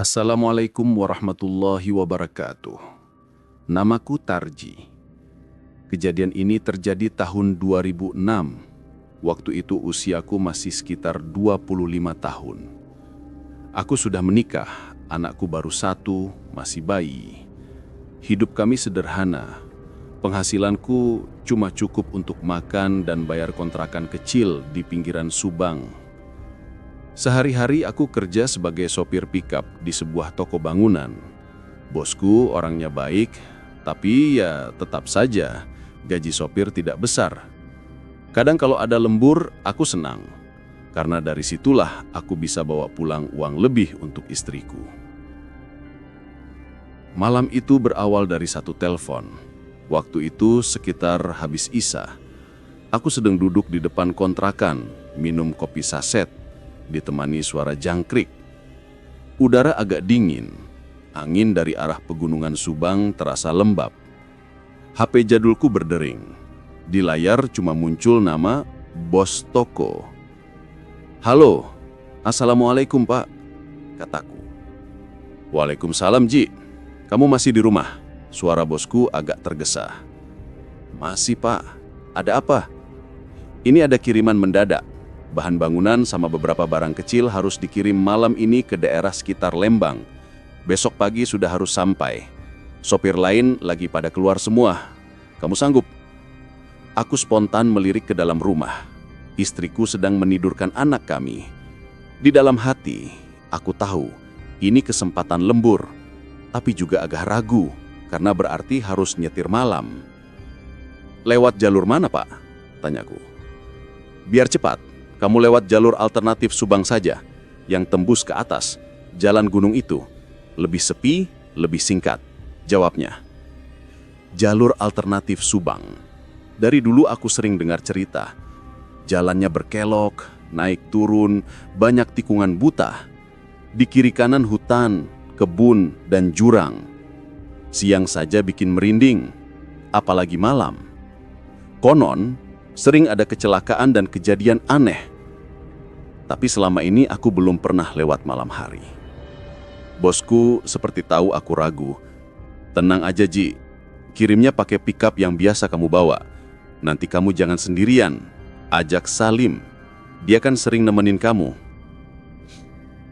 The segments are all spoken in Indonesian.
Assalamualaikum warahmatullahi wabarakatuh. Namaku Tarji. Kejadian ini terjadi tahun 2006. Waktu itu usiaku masih sekitar 25 tahun. Aku sudah menikah, anakku baru satu, masih bayi. Hidup kami sederhana. Penghasilanku cuma cukup untuk makan dan bayar kontrakan kecil di pinggiran Subang. Sehari-hari aku kerja sebagai sopir pickup di sebuah toko bangunan. Bosku orangnya baik, tapi ya tetap saja gaji sopir tidak besar. Kadang kalau ada lembur, aku senang. Karena dari situlah aku bisa bawa pulang uang lebih untuk istriku. Malam itu berawal dari satu telepon. Waktu itu sekitar habis Isya. Aku sedang duduk di depan kontrakan, minum kopi saset, ditemani suara jangkrik. Udara agak dingin. Angin dari arah pegunungan Subang terasa lembab. HP jadulku berdering. Di layar cuma muncul nama bos toko. "Halo, Assalamualaikum Pak," kataku. "Waalaikumsalam Ji, kamu masih di rumah?" Suara bosku agak tergesa. "Masih Pak, ada apa?" "Ini ada kiriman mendadak. Bahan bangunan sama beberapa barang kecil harus dikirim malam ini ke daerah sekitar Lembang. Besok pagi sudah harus sampai. Sopir lain lagi pada keluar semua. Kamu sanggup?" Aku spontan melirik ke dalam rumah. Istriku sedang menidurkan anak kami. Di dalam hati, aku tahu ini kesempatan lembur, tapi juga agak ragu karena berarti harus nyetir malam. "Lewat jalur mana Pak?" tanyaku. "Biar cepat. Kamu lewat jalur alternatif Subang saja, yang tembus ke atas, jalan gunung itu. Lebih sepi, lebih singkat," jawabnya. Jalur alternatif Subang. Dari dulu aku sering dengar cerita. Jalannya berkelok, naik turun, banyak tikungan buta. Di kiri kanan hutan, kebun, dan jurang. Siang saja bikin merinding, apalagi malam. Konon, sering ada kecelakaan dan kejadian aneh. Tapi selama ini aku belum pernah lewat malam hari. Bosku seperti tahu aku ragu. "Tenang aja Ji, kirimnya pakai pickup yang biasa kamu bawa. Nanti kamu jangan sendirian, ajak Salim. Dia kan sering nemenin kamu."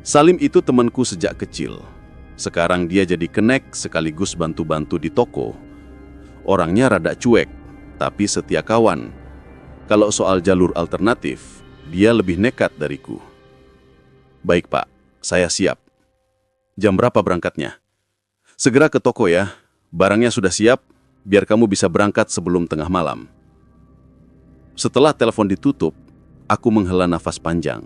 Salim itu temanku sejak kecil. Sekarang dia jadi kenek sekaligus bantu-bantu di toko. Orangnya rada cuek, tapi setia kawan. Kalau soal jalur alternatif, dia lebih nekat dariku. "Baik Pak, saya siap. Jam berapa berangkatnya?" "Segera ke toko ya, barangnya sudah siap, biar kamu bisa berangkat sebelum tengah malam." Setelah telepon ditutup, aku menghela nafas panjang.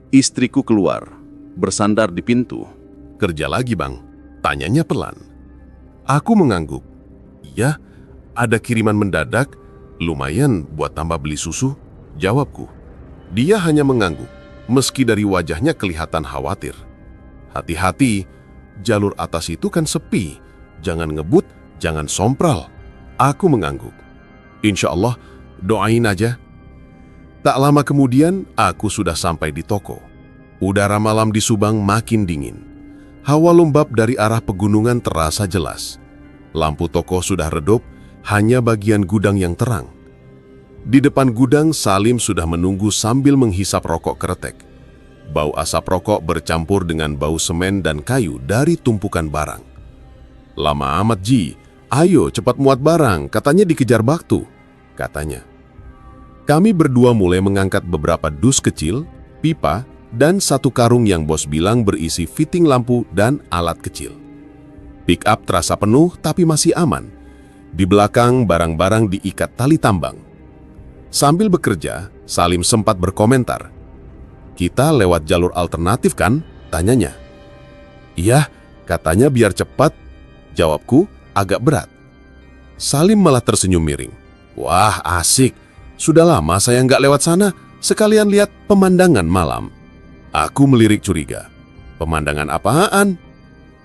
Istriku keluar, bersandar di pintu. "Kerja lagi Bang?" tanyanya pelan. Aku mengangguk. "Iya, ada kiriman mendadak, lumayan buat tambah beli susu," jawabku. Dia hanya mengangguk, meski dari wajahnya kelihatan khawatir. "Hati-hati, jalur atas itu kan sepi. Jangan ngebut, jangan sompral." Aku mengangguk. "Insya Allah, doain aja." Tak lama kemudian, aku sudah sampai di toko. Udara malam di Subang makin dingin. Hawa lembab dari arah pegunungan terasa jelas. Lampu toko sudah redup, hanya bagian gudang yang terang. Di depan gudang, Salim sudah menunggu sambil menghisap rokok kretek. Bau asap rokok bercampur dengan bau semen dan kayu dari tumpukan barang. "Lama amat Ji, ayo cepat muat barang, katanya dikejar waktu," katanya. Kami berdua mulai mengangkat beberapa dus kecil, pipa, dan satu karung yang bos bilang berisi fitting lampu dan alat kecil. Pick up terasa penuh tapi masih aman. Di belakang barang-barang diikat tali tambang. Sambil bekerja, Salim sempat berkomentar. "Kita lewat jalur alternatif kan?" tanyanya. "Iya, katanya biar cepat," jawabku agak berat. Salim malah tersenyum miring. "Wah, asik. Sudah lama saya nggak lewat sana, sekalian lihat pemandangan malam." Aku melirik curiga. "Pemandangan apaan?"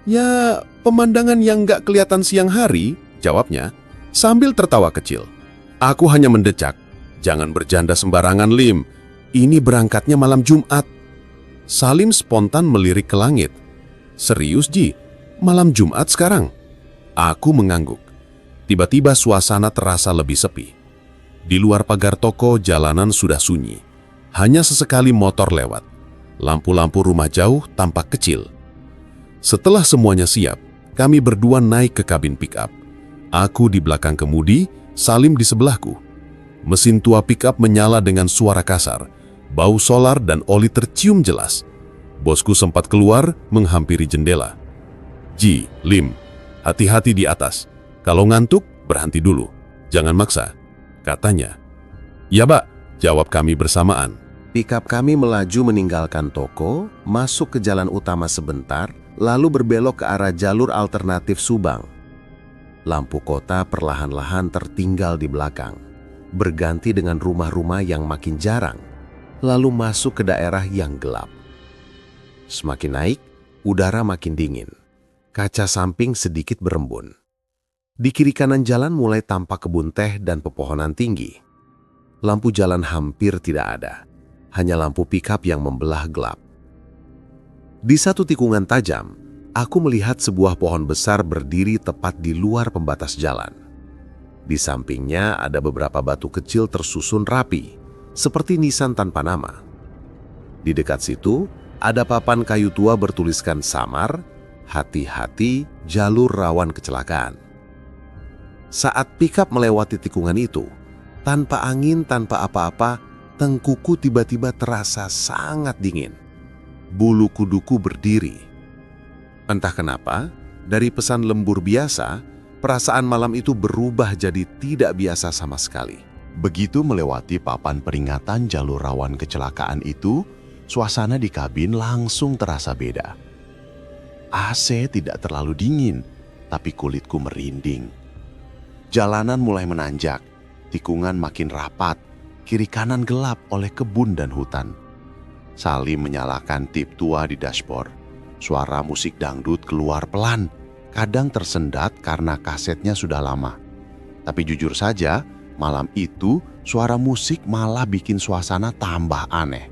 "Ya, pemandangan yang nggak kelihatan siang hari," jawabnya, sambil tertawa kecil. Aku hanya mendecak. "Jangan bercanda sembarangan, Lim. Ini berangkatnya malam Jumat." Salim spontan melirik ke langit. Serius, Ji? Malam Jumat sekarang? Aku mengangguk. Tiba-tiba suasana terasa lebih sepi. Di luar pagar toko, jalanan sudah sunyi. Hanya sesekali motor lewat. Lampu-lampu rumah jauh tampak kecil. Setelah semuanya siap, kami berdua naik ke kabin pick-up. Aku di belakang kemudi, Salim di sebelahku. Mesin tua pick-up menyala dengan suara kasar. Bau solar dan oli tercium jelas. Bosku sempat keluar menghampiri jendela. Ji, Lim, hati-hati di atas. Kalau ngantuk, berhenti dulu. Jangan maksa, katanya. Ya, Pak, jawab kami bersamaan. Pikap kami melaju meninggalkan toko, masuk ke jalan utama sebentar, lalu berbelok ke arah jalur alternatif Subang. Lampu kota perlahan-lahan tertinggal di belakang, berganti dengan rumah-rumah yang makin jarang, lalu masuk ke daerah yang gelap. Semakin naik, udara makin dingin. Kaca samping sedikit berembun. Di kiri kanan jalan mulai tampak kebun teh dan pepohonan tinggi. Lampu jalan hampir tidak ada, hanya lampu pikap yang membelah gelap. Di satu tikungan tajam, aku melihat sebuah pohon besar berdiri tepat di luar pembatas jalan. Di sampingnya ada beberapa batu kecil tersusun rapi, seperti nisan tanpa nama. Di dekat situ, ada papan kayu tua bertuliskan samar, hati-hati, jalur rawan kecelakaan. Saat pikap melewati tikungan itu, tanpa angin, tanpa apa-apa, tengkuku tiba-tiba terasa sangat dingin. Bulu kuduku berdiri. Entah kenapa, dari pesan lembur biasa, perasaan malam itu berubah jadi tidak biasa sama sekali. Begitu melewati papan peringatan jalur rawan kecelakaan itu, suasana di kabin langsung terasa beda. AC tidak terlalu dingin, tapi kulitku merinding. Jalanan mulai menanjak, tikungan makin rapat, kiri kanan gelap oleh kebun dan hutan. Salim menyalakan tip tua di dashboard. Suara musik dangdut keluar pelan, kadang tersendat karena kasetnya sudah lama. Tapi jujur saja, malam itu suara musik malah bikin suasana tambah aneh.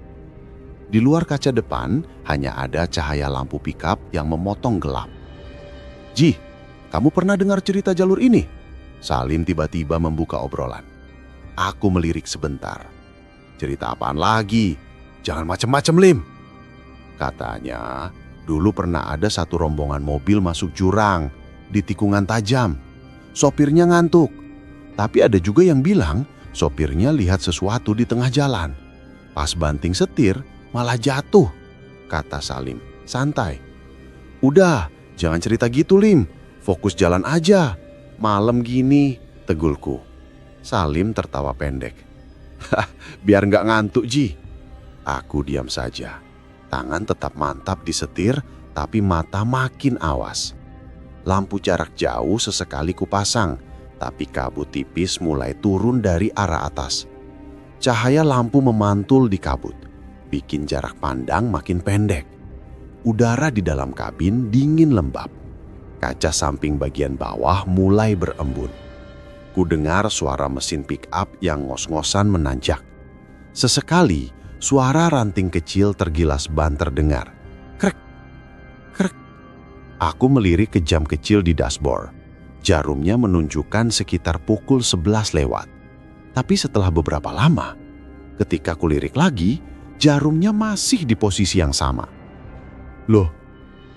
Di luar kaca depan hanya ada cahaya lampu pikap yang memotong gelap. Ji, kamu pernah dengar cerita jalur ini? Salim tiba-tiba membuka obrolan. Aku melirik sebentar. Cerita apaan lagi? Jangan macem-macem, Lim. Katanya, dulu pernah ada satu rombongan mobil masuk jurang di tikungan tajam. Sopirnya ngantuk. Tapi ada juga yang bilang sopirnya lihat sesuatu di tengah jalan. Pas banting setir, malah jatuh, kata Salim. Santai. Udah, jangan cerita gitu, Lim. Fokus jalan aja. Malam gini, tegulku. Salim tertawa pendek. Biar nggak ngantuk, Ji. Aku diam saja. Tangan tetap mantap di setir, tapi mata makin awas. Lampu jarak jauh sesekali kupasang, tapi kabut tipis mulai turun dari arah atas. Cahaya lampu memantul di kabut, bikin jarak pandang makin pendek. Udara di dalam kabin dingin lembab. Kaca samping bagian bawah mulai berembun. Ku dengar suara mesin pick-up yang ngos-ngosan menanjak. Sesekali, suara ranting kecil tergilas ban terdengar. Krek, krek. Aku melirik ke jam kecil di dashboard. Jarumnya menunjukkan sekitar pukul 11 lewat. Tapi setelah beberapa lama, ketika kulirik lagi, jarumnya masih di posisi yang sama. Loh,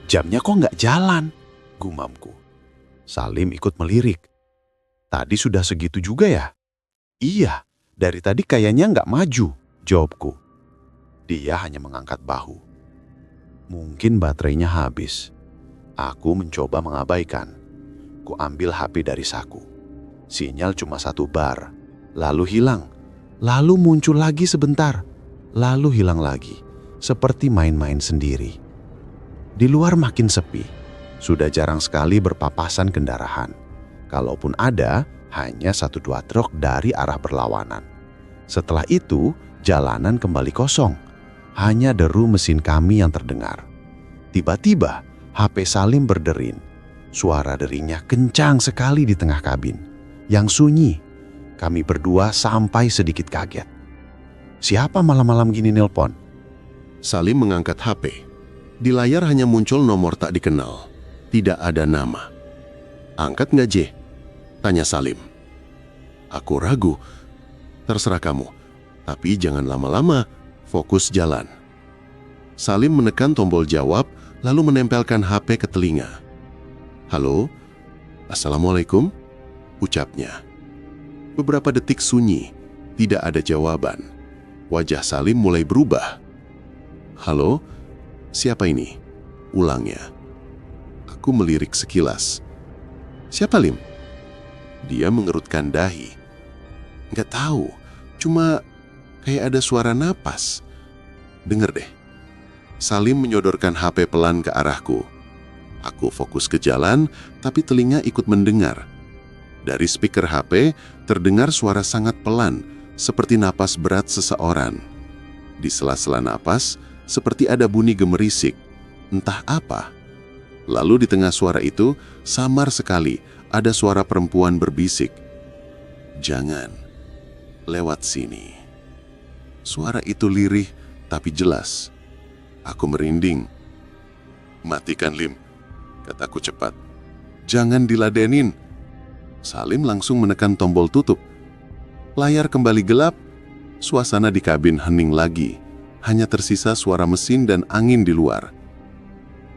jamnya kok nggak jalan? Gumamku. Salim ikut melirik. Tadi sudah segitu juga ya? Iya, dari tadi kayaknya nggak maju, jawabku. Dia hanya mengangkat bahu. Mungkin baterainya habis. Aku mencoba mengabaikan. Ku ambil HP dari saku. Sinyal cuma 1 bar. Lalu hilang. Lalu muncul lagi sebentar. Lalu hilang lagi. Seperti main-main sendiri. Di luar makin sepi. Sudah jarang sekali berpapasan kendaraan. Kalaupun ada, hanya 1-2 truk dari arah berlawanan. Setelah itu, jalanan kembali kosong. Hanya deru mesin kami yang terdengar. Tiba-tiba, HP Salim berderin. Suara deringnya kencang sekali di tengah kabin. Yang sunyi. Kami berdua sampai sedikit kaget. Siapa malam-malam gini nelpon? Salim mengangkat HP. Di layar hanya muncul nomor tak dikenal. Tidak ada nama. "Angkat nggak, J?" tanya Salim. Aku ragu. "Terserah kamu. Tapi jangan lama-lama. Fokus jalan." Salim menekan tombol jawab, lalu menempelkan HP ke telinga. "Halo? Assalamualaikum?" ucapnya. Beberapa detik sunyi. Tidak ada jawaban. Wajah Salim mulai berubah. "Halo? Siapa ini?" ulangnya. Aku melirik sekilas. "Siapa, Lim?" Dia mengerutkan dahi. "Nggak tahu, cuma kayak ada suara napas." "Dengar deh." Salim menyodorkan HP pelan ke arahku. Aku fokus ke jalan, tapi telinga ikut mendengar. Dari speaker HP terdengar suara sangat pelan, seperti napas berat seseorang. Di sela-sela napas, seperti ada bunyi gemerisik, entah apa. Lalu di tengah suara itu, samar sekali, ada suara perempuan berbisik. "Jangan, lewat sini." Suara itu lirih, tapi jelas. Aku merinding. "Matikan, Lim," kataku cepat. "Jangan diladenin." Salim langsung menekan tombol tutup. Layar kembali gelap, suasana di kabin hening lagi. Hanya tersisa suara mesin dan angin di luar.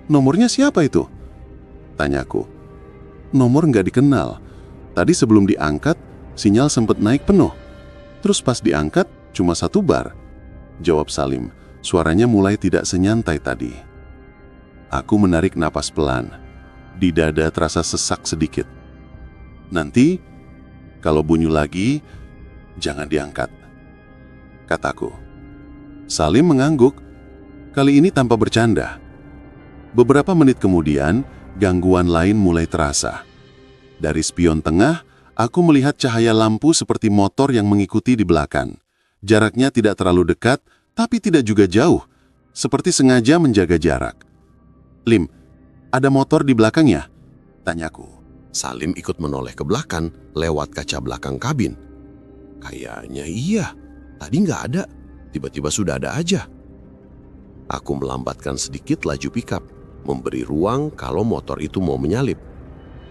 "Nomornya siapa itu?" tanyaku. "Nomor nggak dikenal. Tadi sebelum diangkat, sinyal sempat naik penuh. Terus pas diangkat, cuma 1 bar." Jawab Salim. Suaranya mulai tidak senyantai tadi. Aku menarik napas pelan. Di dada terasa sesak sedikit. "Nanti, kalau bunyi lagi, jangan diangkat," kataku. Salim mengangguk, kali ini tanpa bercanda. Beberapa menit kemudian, gangguan lain mulai terasa. Dari spion tengah, aku melihat cahaya lampu seperti motor yang mengikuti di belakang. Jaraknya tidak terlalu dekat, tapi tidak juga jauh, seperti sengaja menjaga jarak. "Lim, ada motor di belakangnya?" tanyaku. Salim ikut menoleh ke belakang lewat kaca belakang kabin. "Kayaknya iya, tadi nggak ada. Tiba-tiba sudah ada aja." Aku melambatkan sedikit laju pickup, memberi ruang kalau motor itu mau menyalip.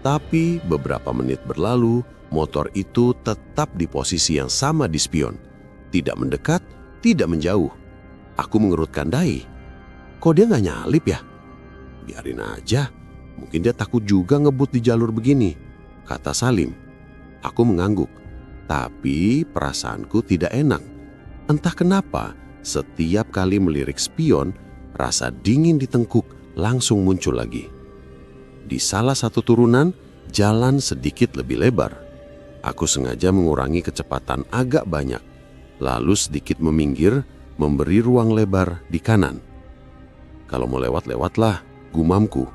Tapi beberapa menit berlalu, motor itu tetap di posisi yang sama di spion. Tidak mendekat, tidak menjauh. Aku mengerutkan dahi. Kok dia nggak nyalip ya? "Biarin aja, mungkin dia takut juga ngebut di jalur begini," kata Salim. Aku mengangguk, tapi perasaanku tidak enak. Entah kenapa, setiap kali melirik spion, rasa dingin di tengkuk langsung muncul lagi. Di salah satu turunan, jalan sedikit lebih lebar. Aku sengaja mengurangi kecepatan agak banyak, lalu sedikit meminggir, memberi ruang lebar di kanan. "Kalau mau lewat-lewatlah," gumamku.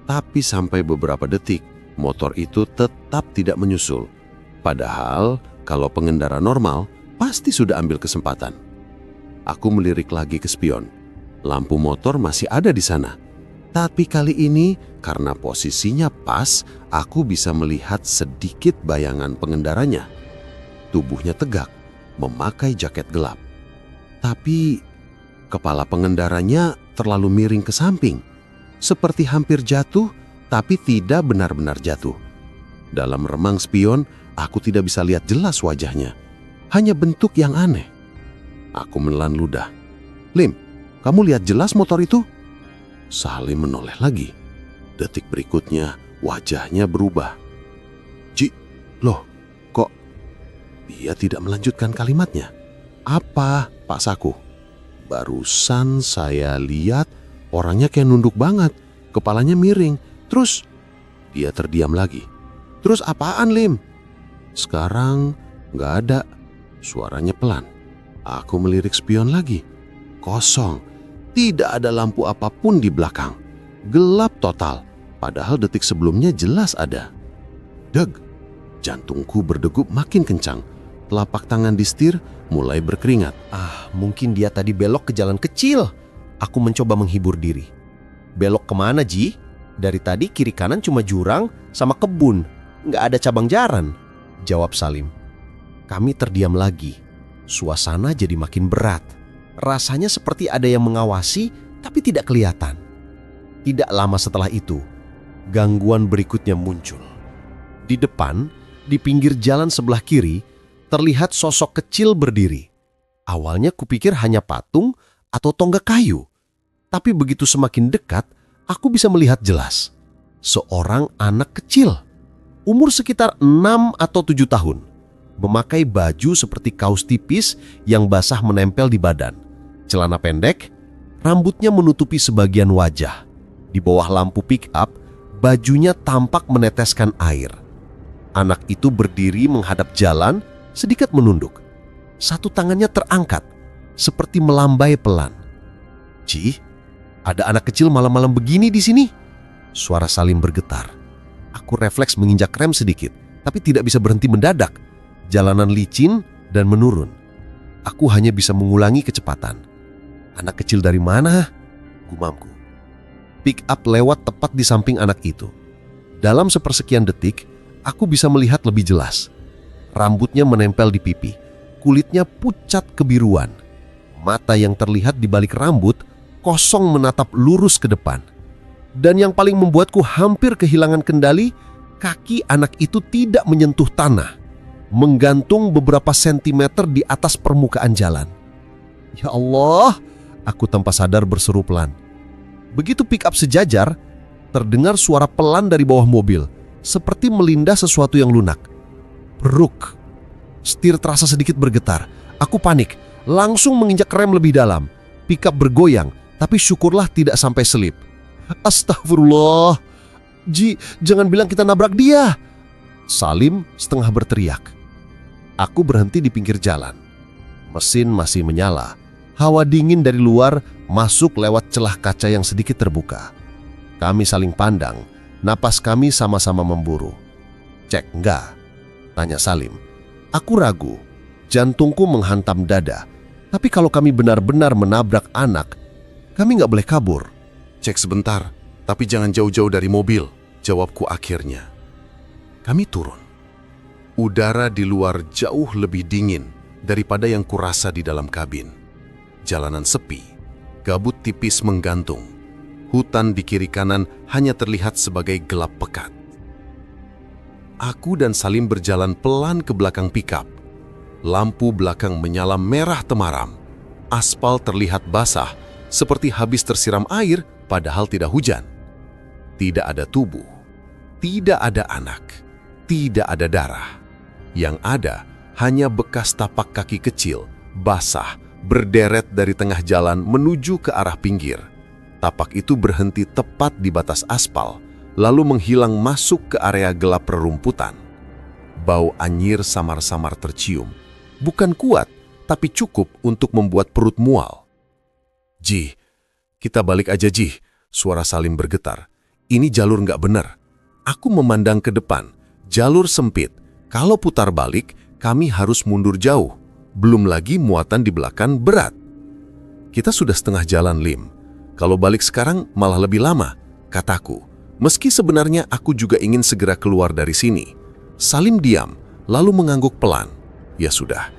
Tapi sampai beberapa detik, motor itu tetap tidak menyusul. Padahal, kalau pengendara normal, pasti sudah ambil kesempatan. Aku melirik lagi ke spion. Lampu motor masih ada di sana. Tapi kali ini, karena posisinya pas, aku bisa melihat sedikit bayangan pengendaranya. Tubuhnya tegak, memakai jaket gelap. Tapi, kepala pengendaranya terlalu miring ke samping. Seperti hampir jatuh, tapi tidak benar-benar jatuh. Dalam remang spion, aku tidak bisa lihat jelas wajahnya. Hanya bentuk yang aneh. Aku menelan ludah. "Lim, kamu lihat jelas motor itu?" Salim menoleh lagi. Detik berikutnya, wajahnya berubah. "Ji, loh, kok?" Dia tidak melanjutkan kalimatnya. "Apa?" paksaku. "Barusan saya lihat orangnya kayak nunduk banget, kepalanya miring. Terus?" Dia terdiam lagi. "Terus apaan, Lim?" "Sekarang nggak ada." Suaranya pelan. Aku melirik spion lagi. Kosong. Tidak ada lampu apapun di belakang. Gelap total. Padahal detik sebelumnya jelas ada. Deg. Jantungku berdegup makin kencang. Telapak tangan di setir mulai berkeringat. Mungkin dia tadi belok ke jalan kecil. Aku mencoba menghibur diri. "Belok kemana, Ji? Dari tadi kiri kanan cuma jurang sama kebun. Nggak ada cabang jalan," jawab Salim. Kami terdiam lagi. Suasana jadi makin berat. Rasanya seperti ada yang mengawasi, tapi tidak kelihatan. Tidak lama setelah itu, gangguan berikutnya muncul. Di depan, di pinggir jalan sebelah kiri, terlihat sosok kecil berdiri. Awalnya kupikir hanya patung atau tonggak kayu. Tapi begitu semakin dekat, aku bisa melihat jelas. Seorang anak kecil, umur sekitar 6 atau 7 tahun, memakai baju seperti kaos tipis yang basah menempel di badan, celana pendek, rambutnya menutupi sebagian wajah. Di bawah lampu pick-up, bajunya tampak meneteskan air. Anak itu berdiri menghadap jalan, sedikit menunduk. Satu tangannya terangkat, seperti melambai pelan. "Ci, ada anak kecil malam-malam begini di sini?" Suara Salim bergetar. Aku refleks menginjak rem sedikit, tapi tidak bisa berhenti mendadak. Jalanan licin dan menurun. Aku hanya bisa mengulangi kecepatan. "Anak kecil dari mana?" gumamku. Pick up lewat tepat di samping anak itu. Dalam sepersekian detik, aku bisa melihat lebih jelas. Rambutnya menempel di pipi, kulitnya pucat kebiruan. Mata yang terlihat di balik rambut kosong menatap lurus ke depan. Dan yang paling membuatku hampir kehilangan kendali, kaki anak itu tidak menyentuh tanah, menggantung beberapa sentimeter di atas permukaan jalan. "Ya Allah," aku tanpa sadar berseru pelan. Begitu pick up sejajar, terdengar suara pelan dari bawah mobil, seperti melindas sesuatu yang lunak. Bruk. Setir terasa sedikit bergetar. Aku panik, langsung menginjak rem lebih dalam. Pick up bergoyang, tapi syukurlah tidak sampai selip. "Astagfirullah. Ji, jangan bilang kita nabrak dia." Salim setengah berteriak. Aku berhenti di pinggir jalan. Mesin masih menyala. Hawa dingin dari luar masuk lewat celah kaca yang sedikit terbuka. Kami saling pandang, napas kami sama-sama memburu. "Cek enggak?" tanya Salim. Aku ragu, jantungku menghantam dada. Tapi kalau kami benar-benar menabrak anak, kami nggak boleh kabur. "Cek sebentar, tapi jangan jauh-jauh dari mobil," jawabku akhirnya. Kami turun. Udara di luar jauh lebih dingin daripada yang kurasa di dalam kabin. Jalanan sepi, gabut tipis menggantung. Hutan di kiri kanan hanya terlihat sebagai gelap pekat. Aku dan Salim berjalan pelan ke belakang pickup. Lampu belakang menyala merah temaram. Aspal terlihat basah, seperti habis tersiram air padahal tidak hujan. Tidak ada tubuh, tidak ada anak, tidak ada darah. Yang ada hanya bekas tapak kaki kecil, basah, berderet dari tengah jalan menuju ke arah pinggir. Tapak itu berhenti tepat di batas aspal, lalu menghilang masuk ke area gelap rerumputan. Bau anyir samar-samar tercium. Bukan kuat, tapi cukup untuk membuat perut mual. "Ji, kita balik aja Ji," suara Salim bergetar. "Ini jalur nggak benar." Aku memandang ke depan, jalur sempit. Kalau putar balik, kami harus mundur jauh. Belum lagi muatan di belakang berat. "Kita sudah setengah jalan, Lim. Kalau balik sekarang malah lebih lama," kataku. Meski sebenarnya aku juga ingin segera keluar dari sini. Salim diam, lalu mengangguk pelan. "Ya sudah.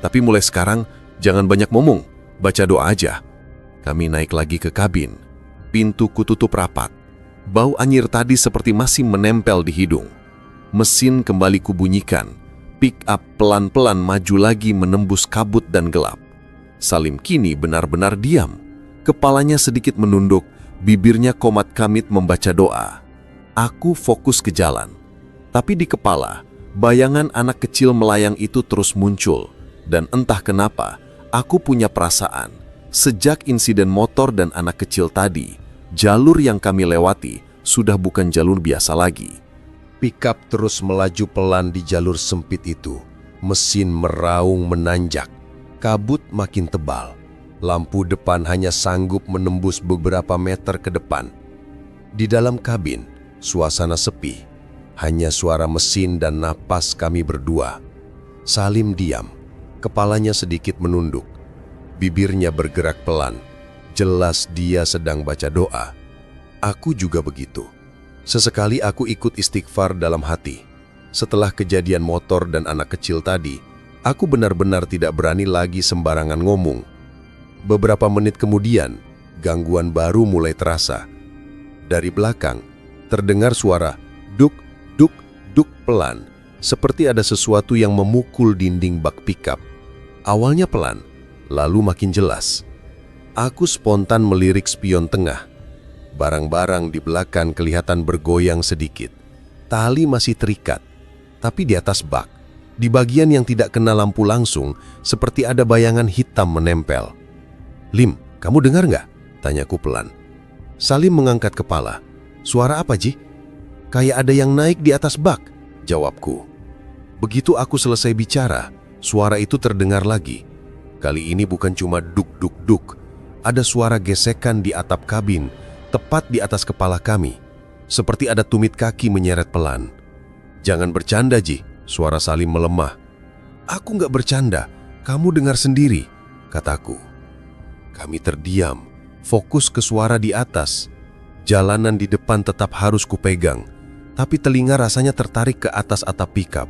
Tapi mulai sekarang jangan banyak ngomong, baca doa aja." Kami naik lagi ke kabin. Pintu kututup rapat. Bau anyir tadi seperti masih menempel di hidung. Mesin kembali kubunyikan. Pick up pelan-pelan maju lagi menembus kabut dan gelap. Salim kini benar-benar diam. Kepalanya sedikit menunduk, bibirnya komat kamit membaca doa. Aku fokus ke jalan. Tapi di kepala, bayangan anak kecil melayang itu terus muncul. Dan entah kenapa, aku punya perasaan, sejak insiden motor dan anak kecil tadi, jalur yang kami lewati sudah bukan jalur biasa lagi. Pickup terus melaju pelan di jalur sempit itu. Mesin meraung menanjak. Kabut makin tebal. Lampu depan hanya sanggup menembus beberapa meter ke depan. Di dalam kabin, suasana sepi. Hanya suara mesin dan napas kami berdua. Salim diam. Kepalanya sedikit menunduk. Bibirnya bergerak pelan. Jelas dia sedang baca doa. Aku juga begitu. Sesekali aku ikut istighfar dalam hati. Setelah kejadian motor dan anak kecil tadi, aku benar-benar tidak berani lagi sembarangan ngomong. Beberapa menit kemudian, gangguan baru mulai terasa. Dari belakang, terdengar suara duk, duk, duk pelan, seperti ada sesuatu yang memukul dinding bak pickup. Awalnya pelan, lalu makin jelas. Aku spontan melirik spion tengah. Barang-barang di belakang kelihatan bergoyang sedikit. Tali masih terikat, tapi di atas bak, di bagian yang tidak kena lampu langsung, seperti ada bayangan hitam menempel. "Lim, kamu dengar nggak?" tanyaku pelan. Salim mengangkat kepala. "Suara apa, Ji?" "Kayak ada yang naik di atas bak," jawabku. Begitu aku selesai bicara, suara itu terdengar lagi. Kali ini bukan cuma duk-duk-duk. Ada suara gesekan di atap kabin, tepat di atas kepala kami. Seperti ada tumit kaki menyeret pelan. "Jangan bercanda, Ji," suara Salim melemah. "Aku nggak bercanda, kamu dengar sendiri," kataku. Kami terdiam, fokus ke suara di atas. Jalanan di depan tetap harus kupegang, tapi telinga rasanya tertarik ke atas atap pickup.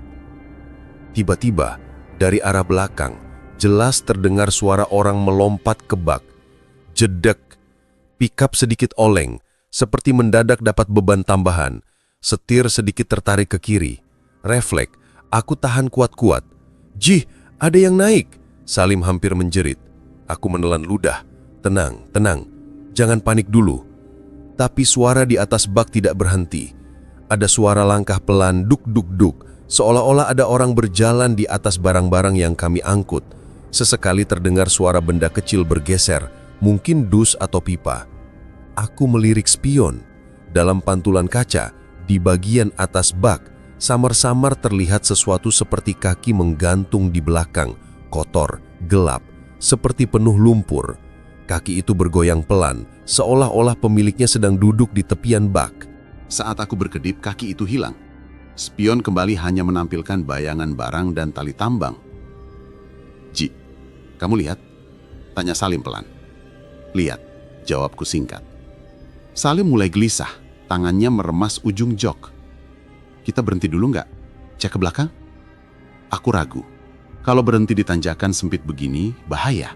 Tiba-tiba, dari arah belakang, jelas terdengar suara orang melompat ke bak. Jedek, pickup sedikit oleng, seperti mendadak dapat beban tambahan. Setir sedikit tertarik ke kiri. Refleks, aku tahan kuat-kuat. "Ji, ada yang naik!" Salim hampir menjerit. Aku menelan ludah. "Tenang, tenang, jangan panik dulu." Tapi suara di atas bak tidak berhenti. Ada suara langkah pelan duk-duk-duk, seolah-olah ada orang berjalan di atas barang-barang yang kami angkut. Sesekali terdengar suara benda kecil bergeser, mungkin dus atau pipa. Aku melirik spion. Dalam pantulan kaca, di bagian atas bak, samar-samar terlihat sesuatu seperti kaki menggantung di belakang, kotor, gelap, seperti penuh lumpur. Kaki itu bergoyang pelan, seolah-olah pemiliknya sedang duduk di tepian bak. Saat aku berkedip, kaki itu hilang. Spion kembali hanya menampilkan bayangan barang dan tali tambang. "Ji, kamu lihat?" tanya Salim pelan. "Lihat," jawabku singkat. Salim mulai gelisah, tangannya meremas ujung jok. "Kita berhenti dulu nggak? Cek ke belakang?" Aku ragu. Kalau berhenti di tanjakan sempit begini, bahaya.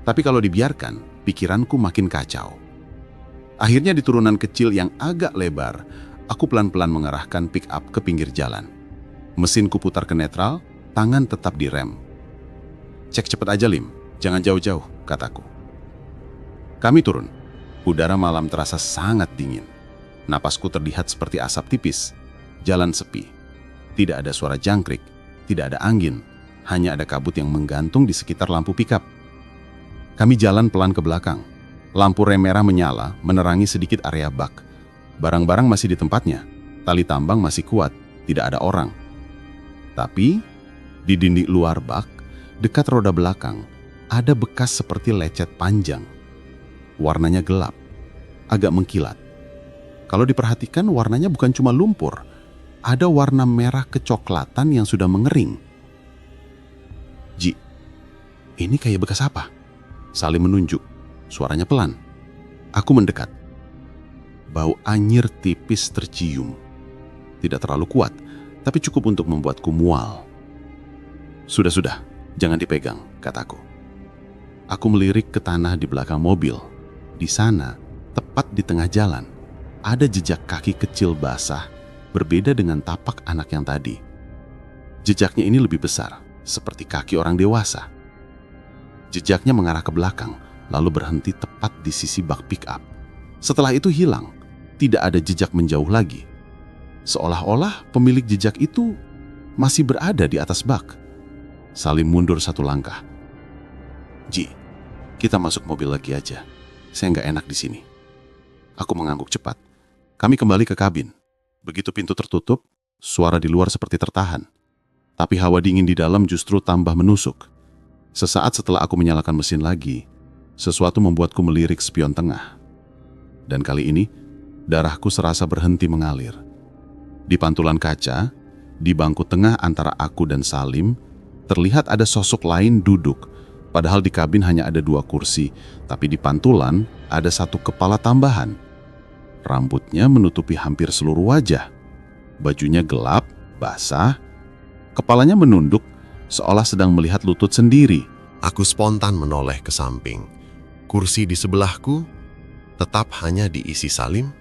Tapi kalau dibiarkan, pikiranku makin kacau. Akhirnya di turunan kecil yang agak lebar, aku pelan-pelan mengarahkan pick up ke pinggir jalan. Mesinku putar ke netral, tangan tetap di rem. "Cek cepet aja, Lim. Jangan jauh-jauh," kataku. Kami turun. Udara malam terasa sangat dingin. Napasku terlihat seperti asap tipis. Jalan sepi. Tidak ada suara jangkrik, tidak ada angin. Hanya ada kabut yang menggantung di sekitar lampu pickup. Kami jalan pelan ke belakang. Lampu rem merah menyala, menerangi sedikit area bak. Barang-barang masih di tempatnya. Tali tambang masih kuat, tidak ada orang. Tapi, di dinding luar bak, dekat roda belakang, ada bekas seperti lecet panjang. Warnanya gelap, agak mengkilat. Kalau diperhatikan, warnanya bukan cuma lumpur. Ada warna merah kecoklatan yang sudah mengering. "Ji, ini kayak bekas apa?" Salim menunjuk. Suaranya pelan. Aku mendekat. Bau anyir tipis tercium. Tidak terlalu kuat, tapi cukup untuk membuatku mual. "Sudah, jangan dipegang," kataku. Aku melirik ke tanah di belakang mobil. Di sana, tepat di tengah jalan, ada jejak kaki kecil basah, berbeda dengan tapak anak yang tadi. Jejaknya ini lebih besar, seperti kaki orang dewasa. Jejaknya mengarah ke belakang, lalu berhenti tepat di sisi bak pick-up. Setelah itu hilang, tidak ada jejak menjauh lagi. Seolah-olah pemilik jejak itu masih berada di atas bak. Salim mundur satu langkah. "Ji, kita masuk mobil lagi aja. Saya nggak enak di sini." Aku mengangguk cepat. Kami kembali ke kabin. Begitu pintu tertutup, suara di luar seperti tertahan. Tapi hawa dingin di dalam justru tambah menusuk. Sesaat setelah aku menyalakan mesin lagi, sesuatu membuatku melirik spion tengah. Dan kali ini, darahku serasa berhenti mengalir. Di pantulan kaca, di bangku tengah antara aku dan Salim, terlihat ada sosok lain duduk. Padahal di kabin hanya ada 2 kursi, tapi di pantulan ada 1 kepala tambahan. Rambutnya menutupi hampir seluruh wajah. Bajunya gelap, basah. Kepalanya menunduk, seolah sedang melihat lutut sendiri. Aku spontan menoleh ke samping. Kursi di sebelahku tetap hanya diisi Salim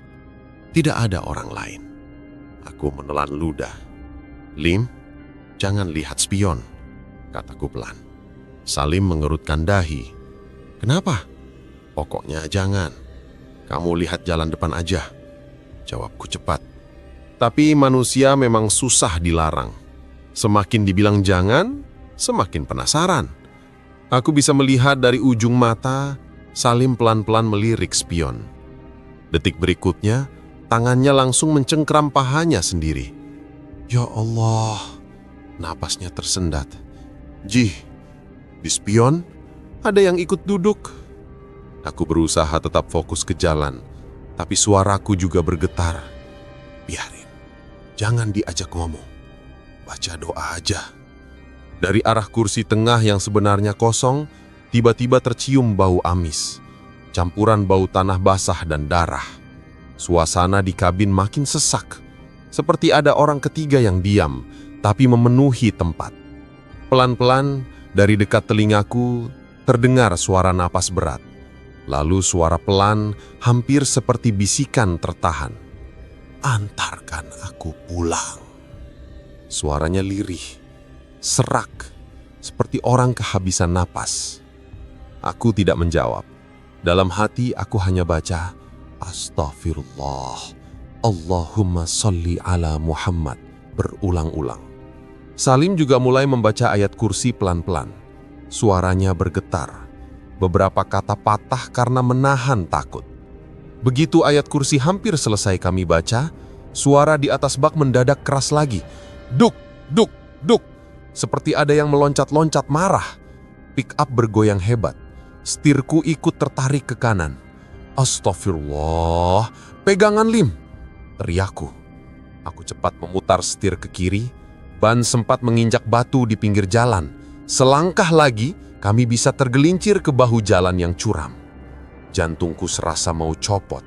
Tidak ada orang lain. Aku menelan ludah. "Lim, jangan lihat spion," kataku pelan. Salim mengerutkan dahi. "Kenapa?" "Pokoknya jangan. Kamu lihat jalan depan aja," jawabku cepat. Tapi manusia memang susah dilarang. Semakin dibilang jangan, semakin penasaran. Aku bisa melihat dari ujung mata, Salim pelan-pelan melirik spion. Detik berikutnya, tangannya langsung mencengkram pahanya sendiri. Ya Allah, napasnya tersendat. "Ji, di spion ada yang ikut duduk." Aku berusaha tetap fokus ke jalan, tapi suaraku juga bergetar. "Biarin, jangan diajak ngomong. Baca doa aja." Dari arah kursi tengah yang sebenarnya kosong, tiba-tiba tercium bau amis, campuran bau tanah basah dan darah. Suasana di kabin makin sesak, seperti ada orang ketiga yang diam, tapi memenuhi tempat. Pelan-pelan, dari dekat telingaku, terdengar suara napas berat. Lalu suara pelan, hampir seperti bisikan tertahan. "Antarkan aku pulang." Suaranya lirih, serak, seperti orang kehabisan napas. Aku tidak menjawab. Dalam hati aku hanya baca, "Astaghfirullah, Allahumma sholli ala Muhammad," berulang-ulang. Salim juga mulai membaca ayat kursi pelan-pelan. Suaranya bergetar. Beberapa kata patah karena menahan takut. Begitu ayat kursi hampir selesai kami baca, suara di atas bak mendadak keras lagi. Duk, duk, duk. Seperti ada yang meloncat-loncat marah. Pick up bergoyang hebat. Setirku ikut tertarik ke kanan. "Astagfirullah, pegangan Lim!" teriakku. Aku cepat memutar setir ke kiri. Ban sempat menginjak batu di pinggir jalan. Selangkah lagi, kami bisa tergelincir ke bahu jalan yang curam. Jantungku serasa mau copot.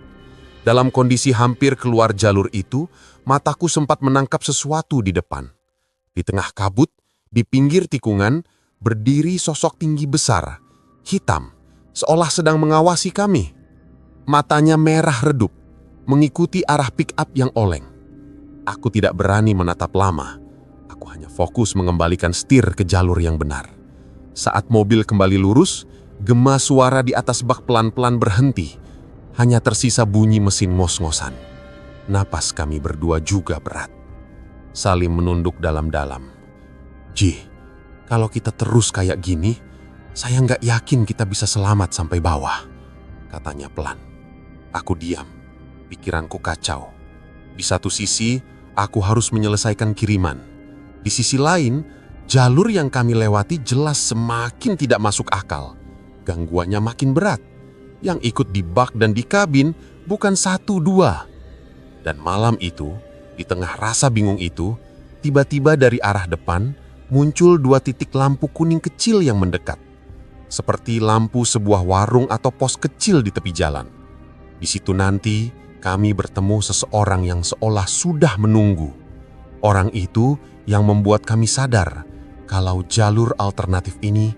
Dalam kondisi hampir keluar jalur itu, mataku sempat menangkap sesuatu di depan. Di tengah kabut, di pinggir tikungan, berdiri sosok tinggi besar, hitam, seolah sedang mengawasi kami. Matanya merah redup, mengikuti arah pick up yang oleng. Aku tidak berani menatap lama. Aku hanya fokus mengembalikan setir ke jalur yang benar. Saat mobil kembali lurus, gema suara di atas bak pelan-pelan berhenti. Hanya tersisa bunyi mesin ngos-ngosan. Napas kami berdua juga berat. Salim menunduk dalam-dalam. "Ji, kalau kita terus kayak gini, saya nggak yakin kita bisa selamat sampai bawah," katanya pelan. Aku diam, pikiranku kacau. Di satu sisi, aku harus menyelesaikan kiriman. Di sisi lain, jalur yang kami lewati jelas semakin tidak masuk akal. Gangguannya makin berat. Yang ikut di bak dan di kabin bukan 1-2. Dan malam itu, di tengah rasa bingung itu, tiba-tiba dari arah depan muncul 2 titik lampu kuning kecil yang mendekat. Seperti lampu sebuah warung atau pos kecil di tepi jalan. Di situ nanti kami bertemu seseorang yang seolah sudah menunggu. Orang itu yang membuat kami sadar kalau jalur alternatif ini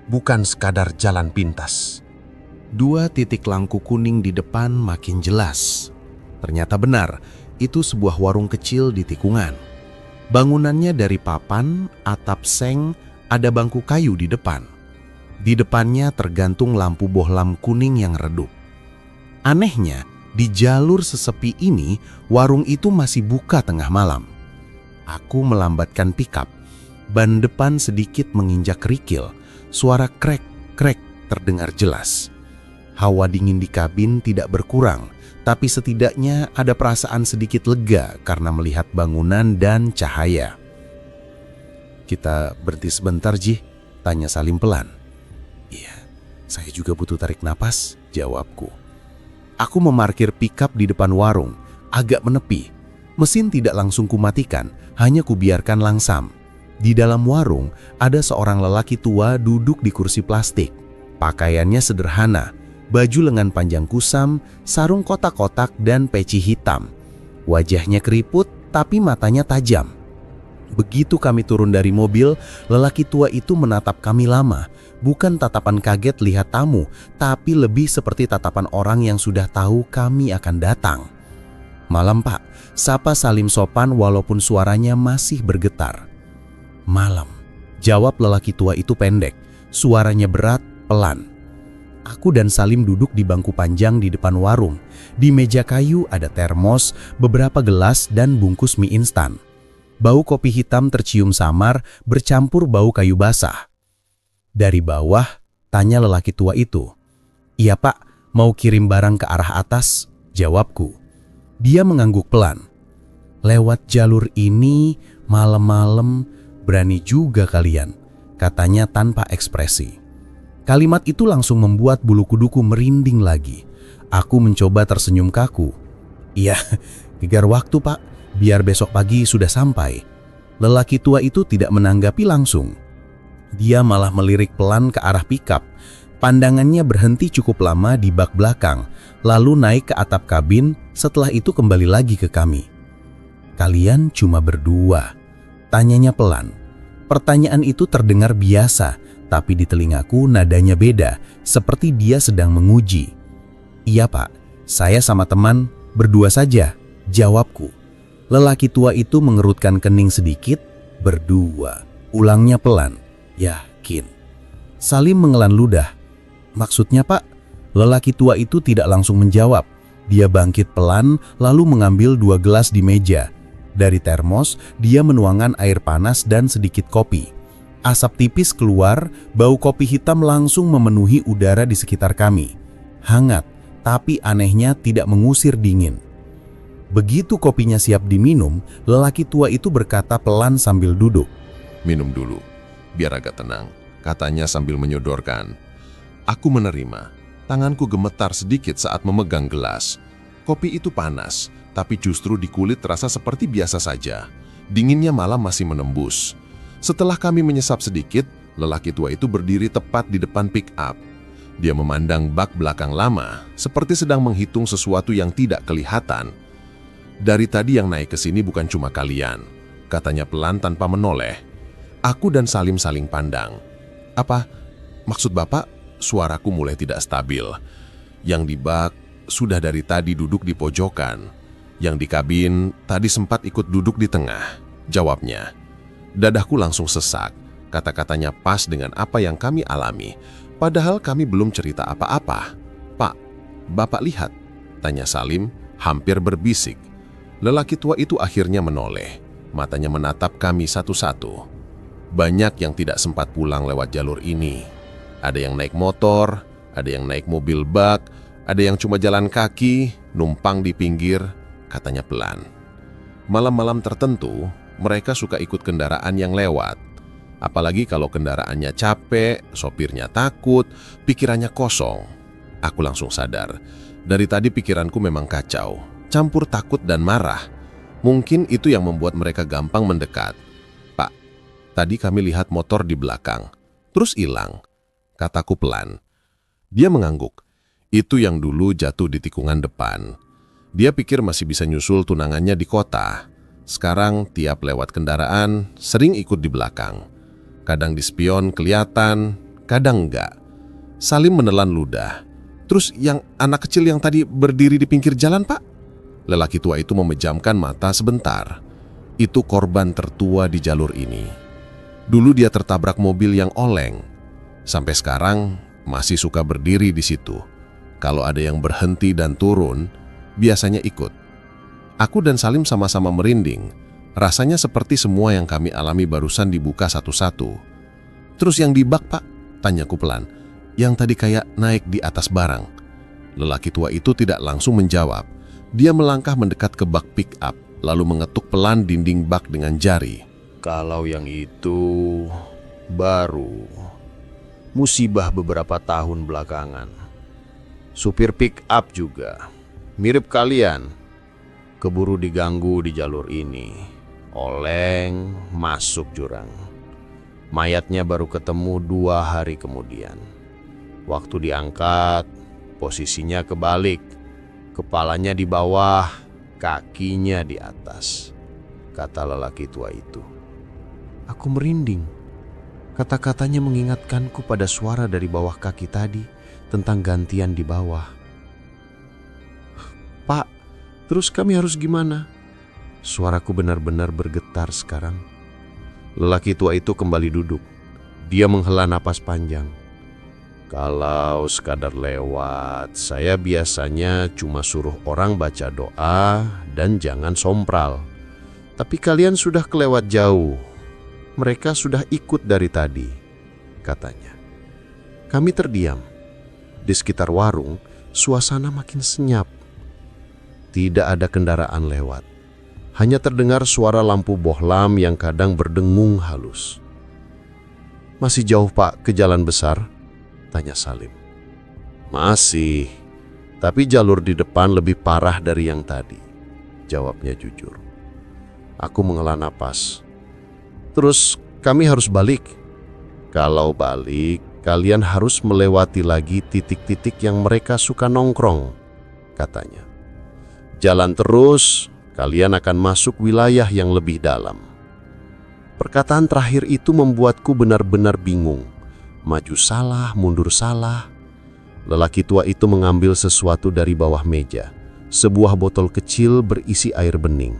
bukan sekadar jalan pintas. 2 titik lampu kuning di depan makin jelas. Ternyata benar, itu sebuah warung kecil di tikungan. Bangunannya dari papan, atap seng, ada bangku kayu di depan. Di depannya tergantung lampu bohlam kuning yang redup. Anehnya, di jalur sesepi ini, warung itu masih buka tengah malam. Aku melambatkan pickup. Ban depan sedikit menginjak kerikil. Suara krek-krek terdengar jelas. Hawa dingin di kabin tidak berkurang, tapi setidaknya ada perasaan sedikit lega karena melihat bangunan dan cahaya. "Kita berhenti sebentar, Ji?" tanya Salim pelan. "Iya, saya juga butuh tarik napas," jawabku. Aku memarkir pickup di depan warung, agak menepi. Mesin tidak langsung kumatikan, hanya kubiarkan langsam. Di dalam warung, ada seorang lelaki tua duduk di kursi plastik. Pakaiannya sederhana, baju lengan panjang kusam, sarung kotak-kotak, dan peci hitam. Wajahnya keriput, tapi matanya tajam. Begitu kami turun dari mobil, lelaki tua itu menatap kami lama. Bukan tatapan kaget lihat tamu, tapi lebih seperti tatapan orang yang sudah tahu kami akan datang. Malam Pak, sapa Salim sopan walaupun suaranya masih bergetar. Malam, jawab lelaki tua itu pendek, suaranya berat, pelan. Aku dan Salim duduk di bangku panjang di depan warung. Di meja kayu ada termos, beberapa gelas dan bungkus mie instan. Bau kopi hitam tercium samar bercampur bau kayu basah. Dari bawah, tanya lelaki tua itu. Iya Pak, mau kirim barang ke arah atas, jawabku. Dia mengangguk pelan. Lewat jalur ini, malam-malam, berani juga kalian, katanya tanpa ekspresi. Kalimat itu langsung membuat bulu kuduku merinding lagi. Aku mencoba tersenyum kaku. Iya, kejar waktu Pak, biar besok pagi sudah sampai. Lelaki tua itu tidak menanggapi langsung. Dia malah melirik pelan ke arah pikap. Pandangannya berhenti cukup lama di bak belakang, lalu naik ke atap kabin, setelah itu kembali lagi ke kami. Kalian cuma berdua, tanyanya pelan. Pertanyaan itu terdengar biasa, tapi di telingaku nadanya beda, seperti dia sedang menguji. Iya Pak, saya sama teman, berdua saja, jawabku. Lelaki tua itu mengerutkan kening sedikit, berdua, ulangnya pelan, yakin. Salim mengelan ludah. Maksudnya Pak? Lelaki tua itu tidak langsung menjawab. Dia bangkit pelan lalu mengambil 2 gelas di meja. Dari termos, dia menuangkan air panas dan sedikit kopi. Asap tipis keluar, bau kopi hitam langsung memenuhi udara di sekitar kami. Hangat, tapi anehnya tidak mengusir dingin. Begitu kopinya siap diminum, lelaki tua itu berkata pelan sambil duduk. Minum dulu, biar agak tenang, katanya sambil menyodorkan. Aku menerima. Tanganku gemetar sedikit saat memegang gelas. Kopi itu panas, tapi justru di kulit terasa seperti biasa saja. Dinginnya malah masih menembus. Setelah kami menyesap sedikit, lelaki tua itu berdiri tepat di depan pick-up. Dia memandang bak belakang lama, seperti sedang menghitung sesuatu yang tidak kelihatan. Dari tadi yang naik ke sini bukan cuma kalian, katanya pelan tanpa menoleh. Aku dan Salim saling pandang. Apa? Maksud Bapak? Suaraku mulai tidak stabil. Yang di bak sudah dari tadi duduk di pojokan. Yang di kabin tadi sempat ikut duduk di tengah, jawabnya. Dadaku langsung sesak. Kata-katanya pas dengan apa yang kami alami. Padahal kami belum cerita apa-apa. Pak, Bapak lihat? Tanya Salim, hampir berbisik. Lelaki tua itu akhirnya menoleh. Matanya menatap kami satu-satu. Banyak yang tidak sempat pulang lewat jalur ini. Ada yang naik motor, ada yang naik mobil bak, ada yang cuma jalan kaki, numpang di pinggir, katanya pelan. Malam-malam tertentu, mereka suka ikut kendaraan yang lewat. Apalagi kalau kendaraannya capek, sopirnya takut, pikirannya kosong. Aku langsung sadar. Dari tadi pikiranku memang kacau, campur takut dan marah. Mungkin itu yang membuat mereka gampang mendekat. Pak, tadi kami lihat motor di belakang, terus hilang. Kataku pelan. Dia mengangguk. Itu yang dulu jatuh di tikungan depan. Dia pikir masih bisa nyusul tunangannya di kota. Sekarang tiap lewat kendaraan, sering ikut di belakang. Kadang di spion kelihatan, kadang enggak. Salim menelan ludah. Terus yang anak kecil yang tadi berdiri di pinggir jalan, Pak? Lelaki tua itu memejamkan mata sebentar. Itu korban tertua di jalur ini. Dulu dia tertabrak mobil yang oleng. Sampai sekarang masih suka berdiri di situ. Kalau ada yang berhenti dan turun, biasanya ikut. Aku dan Salim sama-sama merinding. Rasanya seperti semua yang kami alami barusan dibuka satu-satu. Terus yang di bak, Pak? Tanyaku pelan. Yang tadi kayak naik di atas barang. Lelaki tua itu tidak langsung menjawab. Dia melangkah mendekat ke bak pick-up, lalu mengetuk pelan dinding bak dengan jari. Kalau yang itu baru musibah beberapa tahun belakangan. Supir pick up juga mirip kalian. Keburu diganggu di jalur ini. Oleng masuk jurang. Mayatnya baru ketemu 2 hari kemudian. Waktu diangkat, posisinya kebalik. Kepalanya di bawah, kakinya di atas. Kata lelaki tua itu. Aku merinding. Kata-katanya mengingatkanku pada suara dari bawah kaki tadi tentang gantian di bawah. Pak, Terus kami harus gimana? Suaraku benar-benar bergetar sekarang. Lelaki tua itu kembali duduk. Dia menghela napas panjang. Kalau sekadar lewat, saya biasanya cuma suruh orang baca doa dan jangan sompral. Tapi kalian sudah kelewat jauh. Mereka sudah ikut dari tadi, katanya. Kami terdiam. Di sekitar warung, suasana makin senyap. Tidak ada kendaraan lewat. Hanya terdengar suara lampu bohlam yang kadang berdengung halus. Masih jauh Pak ke jalan besar? Tanya Salim. Masih, tapi jalur di depan lebih parah dari yang tadi, jawabnya jujur. Aku menghela napas. Terus kami harus balik. Kalau balik, kalian harus melewati lagi titik-titik yang mereka suka nongkrong, katanya. Jalan terus, kalian akan masuk wilayah yang lebih dalam. Perkataan terakhir itu membuatku benar-benar bingung. Maju salah, mundur salah. Lelaki tua itu mengambil sesuatu dari bawah meja. Sebuah botol kecil berisi air bening.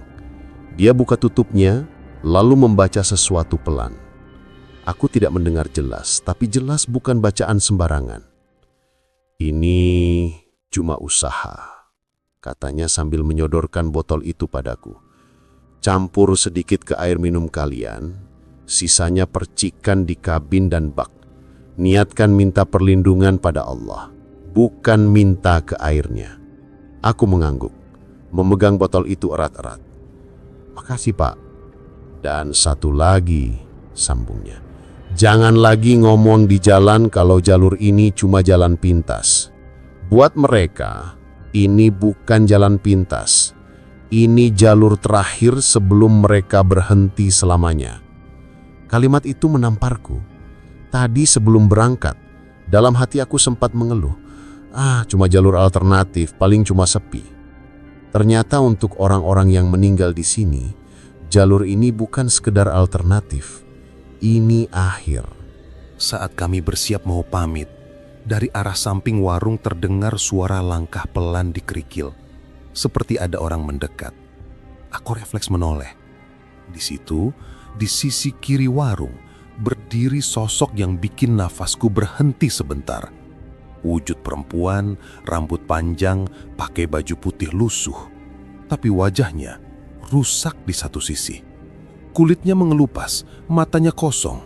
Dia buka tutupnya, lalu membaca sesuatu pelan. Aku tidak mendengar jelas, tapi jelas bukan bacaan sembarangan. Ini cuma usaha, katanya sambil menyodorkan botol itu padaku. Campur sedikit ke air minum kalian, sisanya percikan di kabin dan bak. Niatkan minta perlindungan pada Allah, bukan minta ke airnya. Aku mengangguk, memegang botol itu erat-erat. Makasih Pak. Dan satu lagi, sambungnya. Jangan lagi ngomong di jalan kalau jalur ini cuma jalan pintas. Buat mereka, ini bukan jalan pintas. Ini jalur terakhir sebelum mereka berhenti selamanya. Kalimat itu menamparku. Tadi sebelum berangkat, dalam hati aku sempat mengeluh. Cuma jalur alternatif, paling cuma sepi. Ternyata untuk orang-orang yang meninggal di sini, jalur ini bukan sekedar alternatif. Ini akhir. Saat kami bersiap mau pamit, dari arah samping warung terdengar suara langkah pelan di kerikil. Seperti ada orang mendekat. Aku refleks menoleh. Di situ, di sisi kiri warung, berdiri sosok yang bikin nafasku berhenti sebentar. Wujud perempuan, rambut panjang, pakai baju putih lusuh. Tapi wajahnya rusak di satu sisi. Kulitnya mengelupas, matanya kosong.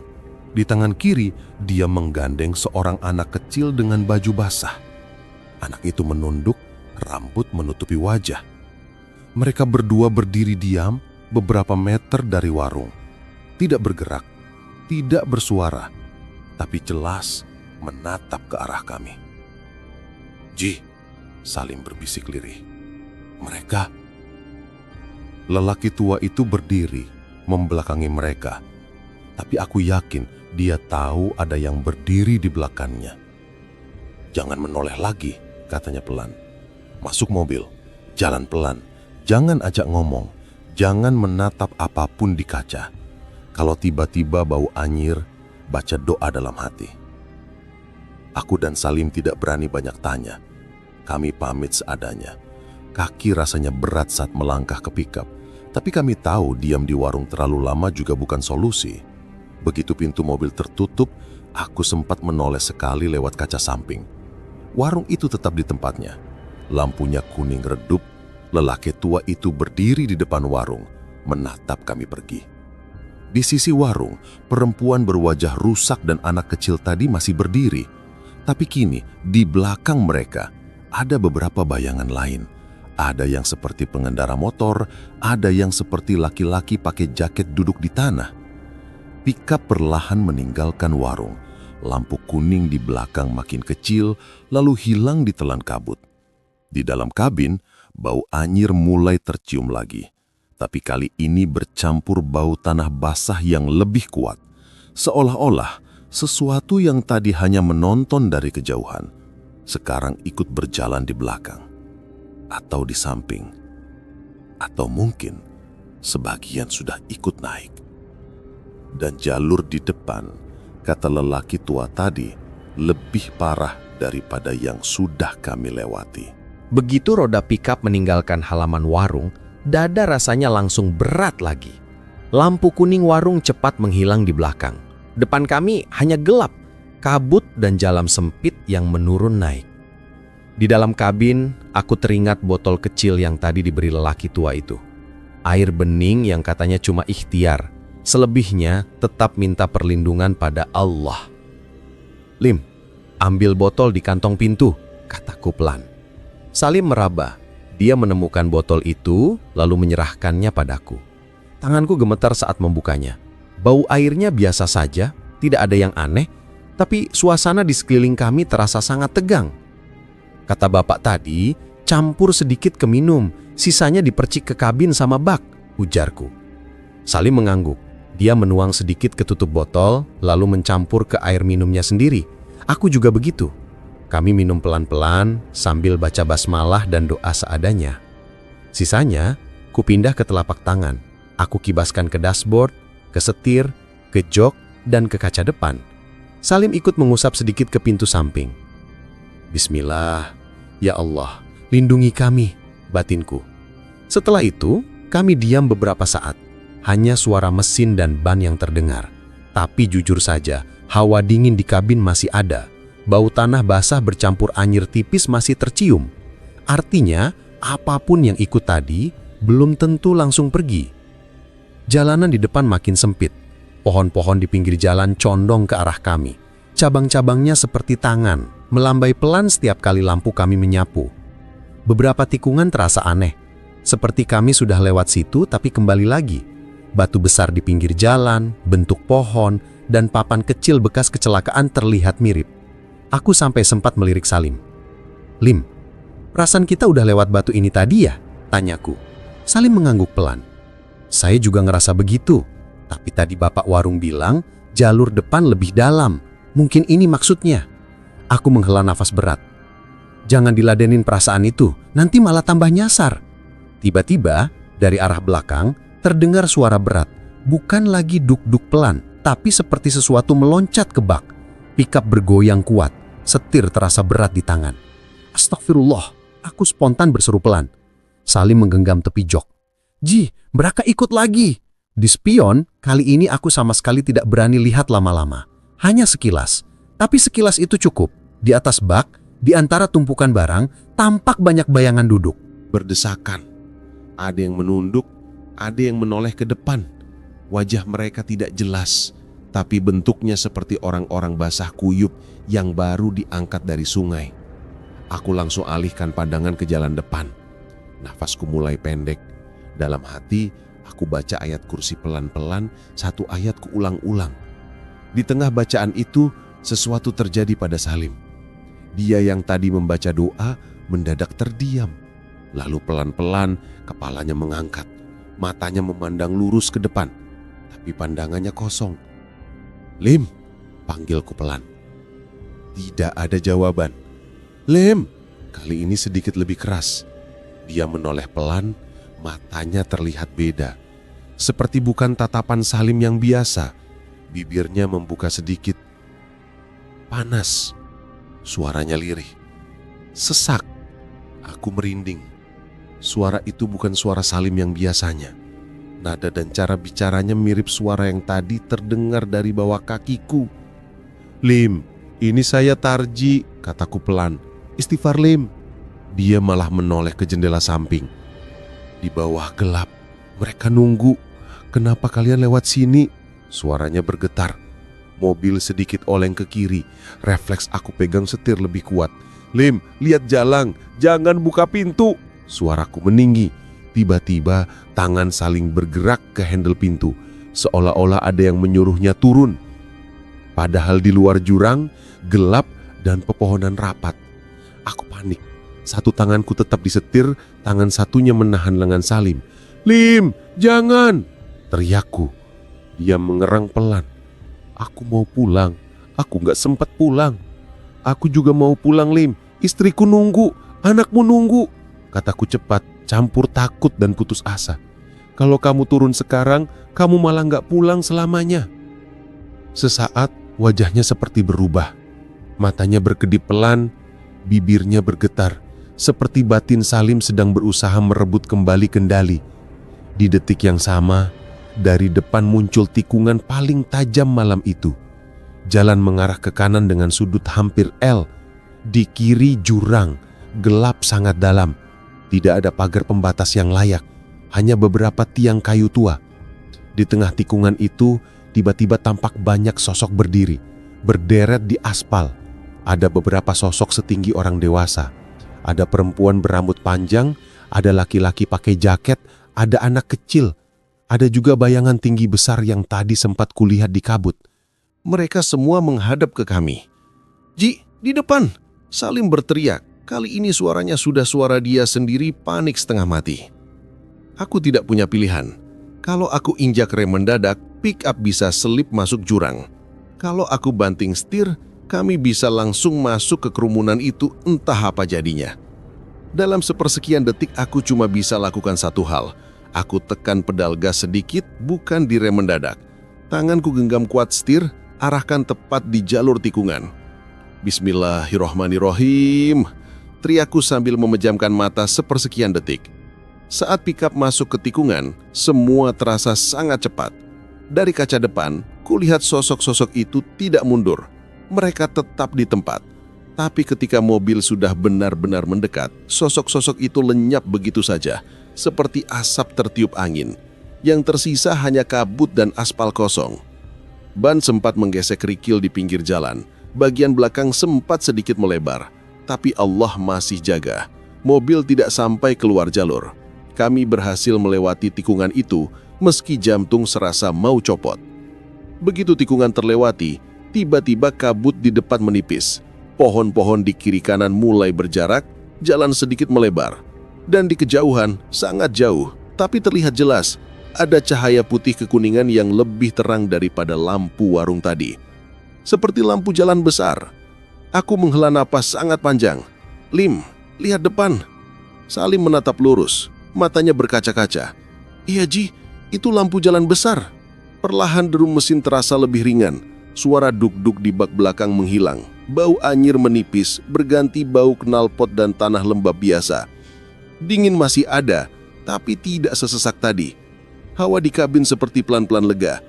Di tangan kiri, dia menggandeng seorang anak kecil dengan baju basah. Anak itu menunduk, rambut menutupi wajah. Mereka berdua berdiri diam beberapa meter dari warung. Tidak bergerak, tidak bersuara, tapi jelas menatap ke arah kami. Ji, Salim berbisik lirih. Mereka. Lelaki tua itu berdiri, membelakangi mereka. Tapi aku yakin dia tahu ada yang berdiri di belakangnya. Jangan menoleh lagi, katanya pelan. Masuk mobil, jalan pelan, jangan ajak ngomong, jangan menatap apapun di kaca. Kalau tiba-tiba bau anyir, baca doa dalam hati. Aku dan Salim tidak berani banyak tanya. Kami pamit seadanya. Kaki rasanya berat saat melangkah ke pickup, tapi kami tahu diam di warung terlalu lama juga bukan solusi. Begitu pintu mobil tertutup, aku sempat menoleh sekali lewat kaca samping. Warung itu tetap di tempatnya. Lampunya kuning redup, lelaki tua itu berdiri di depan warung, menatap kami pergi. Di sisi warung, perempuan berwajah rusak dan anak kecil tadi masih berdiri. Tapi kini, di belakang mereka, ada beberapa bayangan lain. Ada yang seperti pengendara motor, ada yang seperti laki-laki pakai jaket duduk di tanah. Pickup perlahan meninggalkan warung. Lampu kuning di belakang makin kecil, lalu hilang ditelan kabut. Di dalam kabin, bau anyir mulai tercium lagi. Tapi kali ini bercampur bau tanah basah yang lebih kuat. Seolah-olah sesuatu yang tadi hanya menonton dari kejauhan, sekarang ikut berjalan di belakang. Atau di samping. Atau mungkin sebagian sudah ikut naik. Dan jalur di depan, kata lelaki tua tadi, lebih parah daripada yang sudah kami lewati. Begitu roda pikap meninggalkan halaman warung, dada rasanya langsung berat lagi. Lampu kuning warung cepat menghilang di belakang. Depan kami hanya gelap, kabut dan jalan sempit yang menurun naik. Di dalam kabin, aku teringat botol kecil yang tadi diberi lelaki tua itu. Air bening yang katanya cuma ikhtiar, selebihnya tetap minta perlindungan pada Allah. "Lim, ambil botol di kantong pintu," kataku pelan. Salim meraba. Dia menemukan botol itu, lalu menyerahkannya padaku. Tanganku gemetar saat membukanya. Bau airnya biasa saja, tidak ada yang aneh, tapi suasana di sekeliling kami terasa sangat tegang. Kata bapak tadi, campur sedikit ke minum, sisanya dipercik ke kabin sama bak, ujarku. Salim mengangguk. Dia menuang sedikit ke tutup botol, lalu mencampur ke air minumnya sendiri. Aku juga begitu. Kami minum pelan-pelan sambil baca basmalah dan doa seadanya. Sisanya, ku pindah ke telapak tangan. Aku kibaskan ke dashboard, ke setir, ke jok, dan ke kaca depan. Salim ikut mengusap sedikit ke pintu samping. "Bismillah, ya Allah, lindungi kami," batinku. Setelah itu, kami diam beberapa saat. Hanya suara mesin dan ban yang terdengar. Tapi jujur saja, hawa dingin di kabin masih ada. Bau tanah basah bercampur anyir tipis masih tercium. Artinya, apapun yang ikut tadi belum tentu langsung pergi. Jalanan di depan makin sempit. Pohon-pohon di pinggir jalan condong ke arah kami. Cabang-cabangnya seperti tangan, melambai pelan setiap kali lampu kami menyapu. Beberapa tikungan terasa aneh. Seperti kami sudah lewat situ tapi kembali lagi. Batu besar di pinggir jalan, bentuk pohon, dan papan kecil bekas kecelakaan terlihat mirip. Aku sampai sempat melirik Salim. "Lim, perasaan kita udah lewat batu ini tadi ya?" tanyaku. Salim mengangguk pelan. "Saya juga ngerasa begitu, tapi tadi bapak warung bilang jalur depan lebih dalam. Mungkin ini maksudnya." Aku menghela nafas berat. "Jangan diladenin perasaan itu, nanti malah tambah nyasar." Tiba-tiba, dari arah belakang, terdengar suara berat. Bukan lagi duk-duk pelan, tapi seperti sesuatu meloncat ke bak. Pikap bergoyang kuat, setir terasa berat di tangan. "Astagfirullah," aku spontan berseru pelan. Salim menggenggam tepi jok. "Ji, mereka ikut lagi." Di spion, kali ini aku sama sekali tidak berani lihat lama-lama. Hanya sekilas. Tapi sekilas itu cukup. Di atas bak, di antara tumpukan barang, tampak banyak bayangan duduk. Berdesakan. Ada yang menunduk, ada yang menoleh ke depan. Wajah mereka tidak jelas, tapi bentuknya seperti orang-orang basah kuyup yang baru diangkat dari sungai. Aku langsung alihkan pandangan ke jalan depan. Nafasku mulai pendek. Dalam hati, aku baca ayat kursi pelan-pelan, satu ayat kuulang-ulang. Di tengah bacaan itu, sesuatu terjadi pada Salim. Dia yang tadi membaca doa, mendadak terdiam. Lalu pelan-pelan, kepalanya mengangkat. Matanya memandang lurus ke depan, tapi pandangannya kosong. "Lim," panggilku pelan. Tidak ada jawaban. "Lim," kali ini sedikit lebih keras. Dia menoleh pelan, matanya terlihat beda. Seperti bukan tatapan Salim yang biasa. Bibirnya membuka sedikit. Panas. Suaranya lirih. Sesak. Aku merinding. Suara itu bukan suara Salim yang biasanya. Nada dan cara bicaranya mirip suara yang tadi terdengar dari bawah kakiku. "Lim, ini saya Tarji," kataku pelan. "Istighfar, Lim." Dia malah menoleh ke jendela samping. Di bawah gelap, mereka nunggu. "Kenapa kalian lewat sini?" Suaranya bergetar. Mobil sedikit oleng ke kiri. Refleks aku pegang setir lebih kuat. "Lim, lihat jalan, jangan buka pintu." Suaraku meninggi. Tiba-tiba tangan saling bergerak ke handle pintu, seolah-olah ada yang menyuruhnya turun. Padahal di luar jurang, gelap dan pepohonan rapat. Aku panik. Satu tanganku tetap disetir, tangan satunya menahan lengan Salim. "Lim, jangan!" teriakku. Dia mengerang pelan. "Aku mau pulang. Aku gak sempat pulang." "Aku juga mau pulang, Lim. Istriku nunggu, anakmu nunggu," kataku cepat, campur takut dan putus asa. "Kalau kamu turun sekarang, kamu malah gak pulang selamanya." Sesaat wajahnya seperti berubah. Matanya berkedip pelan, bibirnya bergetar, seperti batin Salim sedang berusaha merebut kembali kendali. Di detik yang sama, dari depan muncul tikungan paling tajam malam itu. Jalan mengarah ke kanan dengan sudut hampir L. Di kiri jurang, gelap sangat dalam. Tidak ada pagar pembatas yang layak, hanya beberapa tiang kayu tua. Di tengah tikungan itu, tiba-tiba tampak banyak sosok berdiri, berderet di aspal. Ada beberapa sosok setinggi orang dewasa. Ada perempuan berambut panjang, ada laki-laki pakai jaket, ada anak kecil. Ada juga bayangan tinggi besar yang tadi sempat kulihat di kabut. Mereka semua menghadap ke kami. "Ji, di depan!" Salim berteriak. Kali ini suaranya sudah suara dia sendiri, panik setengah mati. Aku tidak punya pilihan. Kalau aku injak rem mendadak, pick up bisa selip masuk jurang. Kalau aku banting setir, kami bisa langsung masuk ke kerumunan itu, entah apa jadinya. Dalam sepersekian detik aku cuma bisa lakukan satu hal. Aku tekan pedal gas sedikit, bukan di rem mendadak. Tanganku genggam kuat setir, arahkan tepat di jalur tikungan. Bismillahirrohmanirrohim, teriakku sambil memejamkan mata sepersekian detik. Saat pickup masuk ke tikungan, semua terasa sangat cepat. Dari kaca depan, kulihat sosok-sosok itu tidak mundur. Mereka tetap di tempat. Tapi ketika mobil sudah benar-benar mendekat, sosok-sosok itu lenyap begitu saja, seperti asap tertiup angin. Yang tersisa hanya kabut dan aspal kosong. Ban sempat menggesek kerikil di pinggir jalan. Bagian belakang sempat sedikit melebar. Tapi Allah masih jaga. Mobil tidak sampai keluar jalur. Kami berhasil melewati tikungan itu meski jantung serasa mau copot. Begitu tikungan terlewati, tiba-tiba kabut di depan menipis. Pohon-pohon di kiri kanan mulai berjarak, jalan sedikit melebar. Dan di kejauhan, sangat jauh, tapi terlihat jelas, ada cahaya putih kekuningan yang lebih terang daripada lampu warung tadi. Seperti lampu jalan besar. Aku menghela napas sangat panjang. "Lim, lihat depan." Salim menatap lurus, matanya berkaca-kaca. "Iya Ji, itu lampu jalan besar." Perlahan derum mesin terasa lebih ringan. Suara duk-duk di bak belakang menghilang. Bau anyir menipis, berganti bau knalpot dan tanah lembab biasa. Dingin masih ada, tapi tidak sesesak tadi. Hawa di kabin seperti pelan-pelan lega.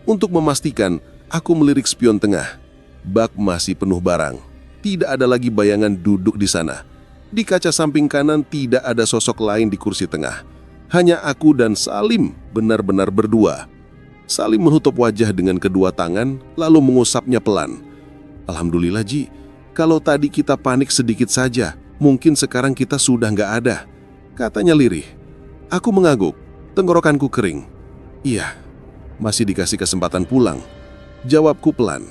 Untuk memastikan, aku melirik spion tengah. Bak masih penuh barang. Tidak ada lagi bayangan duduk di sana. Di kaca samping kanan tidak ada sosok lain di kursi tengah. Hanya aku dan Salim benar-benar berdua. Salim menutup wajah dengan kedua tangan, lalu mengusapnya pelan. "Alhamdulillah Ji, kalau tadi kita panik sedikit saja, mungkin sekarang kita sudah nggak ada," katanya lirih. Aku mengangguk, tenggorokanku kering. "Iya, masih dikasih kesempatan pulang," jawabku pelan.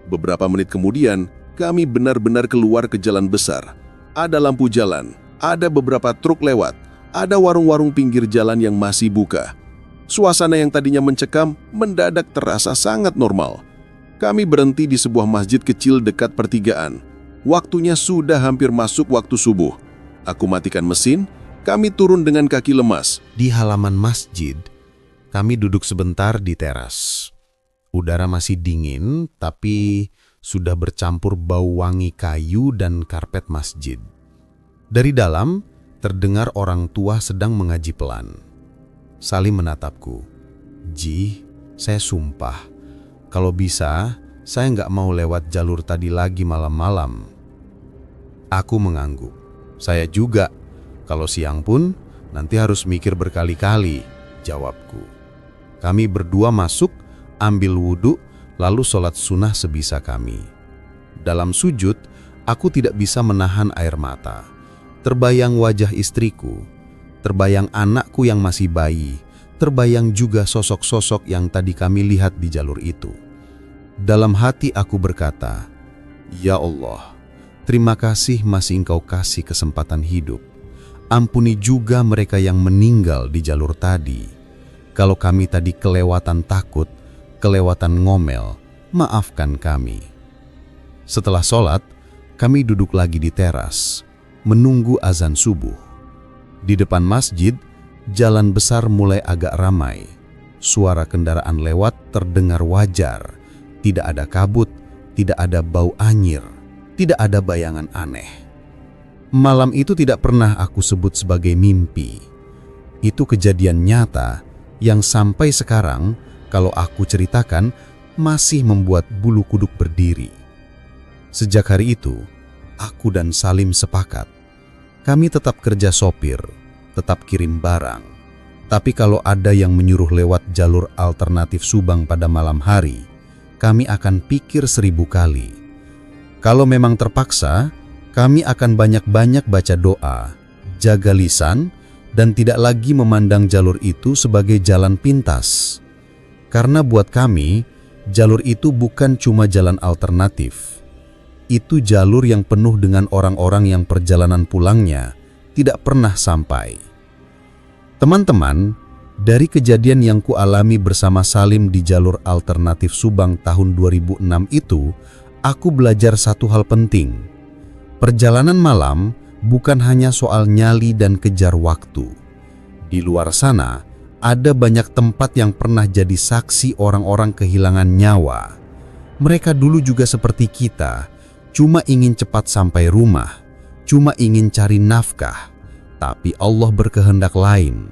Beberapa menit kemudian, kami benar-benar keluar ke jalan besar. Ada lampu jalan, ada beberapa truk lewat, ada warung-warung pinggir jalan yang masih buka. Suasana yang tadinya mencekam mendadak terasa sangat normal. Kami berhenti di sebuah masjid kecil dekat pertigaan. Waktunya sudah hampir masuk waktu subuh. Aku matikan mesin, kami turun dengan kaki lemas. Di halaman masjid, kami duduk sebentar di teras. Udara masih dingin, tapi sudah bercampur bau wangi kayu dan karpet masjid. Dari dalam, terdengar orang tua sedang mengaji pelan. Salim menatapku. "Ji, saya sumpah, kalau bisa, saya nggak mau lewat jalur tadi lagi malam-malam." Aku mengangguk. "Saya juga. Kalau siang pun, nanti harus mikir berkali-kali," jawabku. Kami berdua masuk, ambil wudhu, lalu sholat sunnah sebisa kami. Dalam sujud, aku tidak bisa menahan air mata. Terbayang wajah istriku, terbayang anakku yang masih bayi, terbayang juga sosok-sosok yang tadi kami lihat di jalur itu. Dalam hati aku berkata, "Ya Allah, terima kasih masih Engkau kasih kesempatan hidup. Ampuni juga mereka yang meninggal di jalur tadi. Kalau kami tadi kelewatan takut, kelewatan ngomel, maafkan kami." Setelah sholat, kami duduk lagi di teras, menunggu azan subuh. Di depan masjid, jalan besar mulai agak ramai. Suara kendaraan lewat terdengar wajar. Tidak ada kabut, tidak ada bau anyir, tidak ada bayangan aneh. Malam itu tidak pernah aku sebut sebagai mimpi. Itu kejadian nyata yang sampai sekarang kalau aku ceritakan masih membuat bulu kuduk berdiri. Sejak hari itu, aku dan Salim sepakat. Kami tetap kerja sopir, tetap kirim barang. Tapi kalau ada yang menyuruh lewat jalur alternatif Subang pada malam hari, kami akan pikir 1000 kali. Kalau memang terpaksa, kami akan banyak-banyak baca doa, jaga lisan, dan tidak lagi memandang jalur itu sebagai jalan pintas. Karena buat kami, jalur itu bukan cuma jalan alternatif. Itu jalur yang penuh dengan orang-orang yang perjalanan pulangnya tidak pernah sampai. Teman-teman, dari kejadian yang kualami bersama Salim di jalur alternatif Subang tahun 2006 itu, aku belajar satu hal penting. Perjalanan malam bukan hanya soal nyali dan kejar waktu. Di luar sana, ada banyak tempat yang pernah jadi saksi orang-orang kehilangan nyawa. Mereka dulu juga seperti kita, cuma ingin cepat sampai rumah, cuma ingin cari nafkah, tapi Allah berkehendak lain.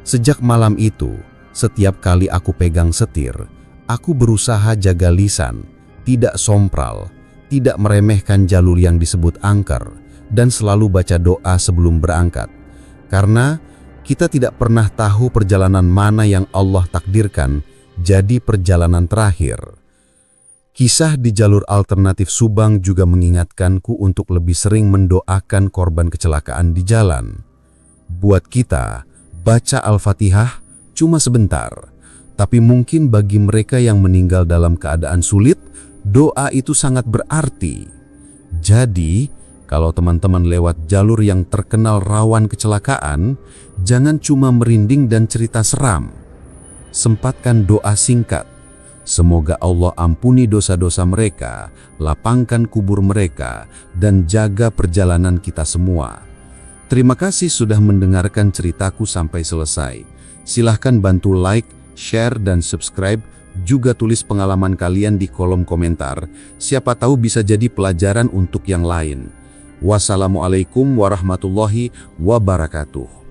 Sejak malam itu, setiap kali aku pegang setir, aku berusaha jaga lisan, tidak sompral, tidak meremehkan jalur yang disebut angker, dan selalu baca doa sebelum berangkat. Karena kita tidak pernah tahu perjalanan mana yang Allah takdirkan jadi perjalanan terakhir. Kisah di jalur alternatif Subang juga mengingatkanku untuk lebih sering mendoakan korban kecelakaan di jalan. Buat kita, baca Al-Fatihah cuma sebentar, tapi mungkin bagi mereka yang meninggal dalam keadaan sulit, doa itu sangat berarti. Jadi, kalau teman-teman lewat jalur yang terkenal rawan kecelakaan, jangan cuma merinding dan cerita seram. Sempatkan doa singkat. Semoga Allah ampuni dosa-dosa mereka, lapangkan kubur mereka, dan jaga perjalanan kita semua. Terima kasih sudah mendengarkan ceritaku sampai selesai. Silahkan bantu like, share, dan subscribe. Juga tulis pengalaman kalian di kolom komentar. Siapa tahu bisa jadi pelajaran untuk yang lain. Wassalamualaikum warahmatullahi wabarakatuh.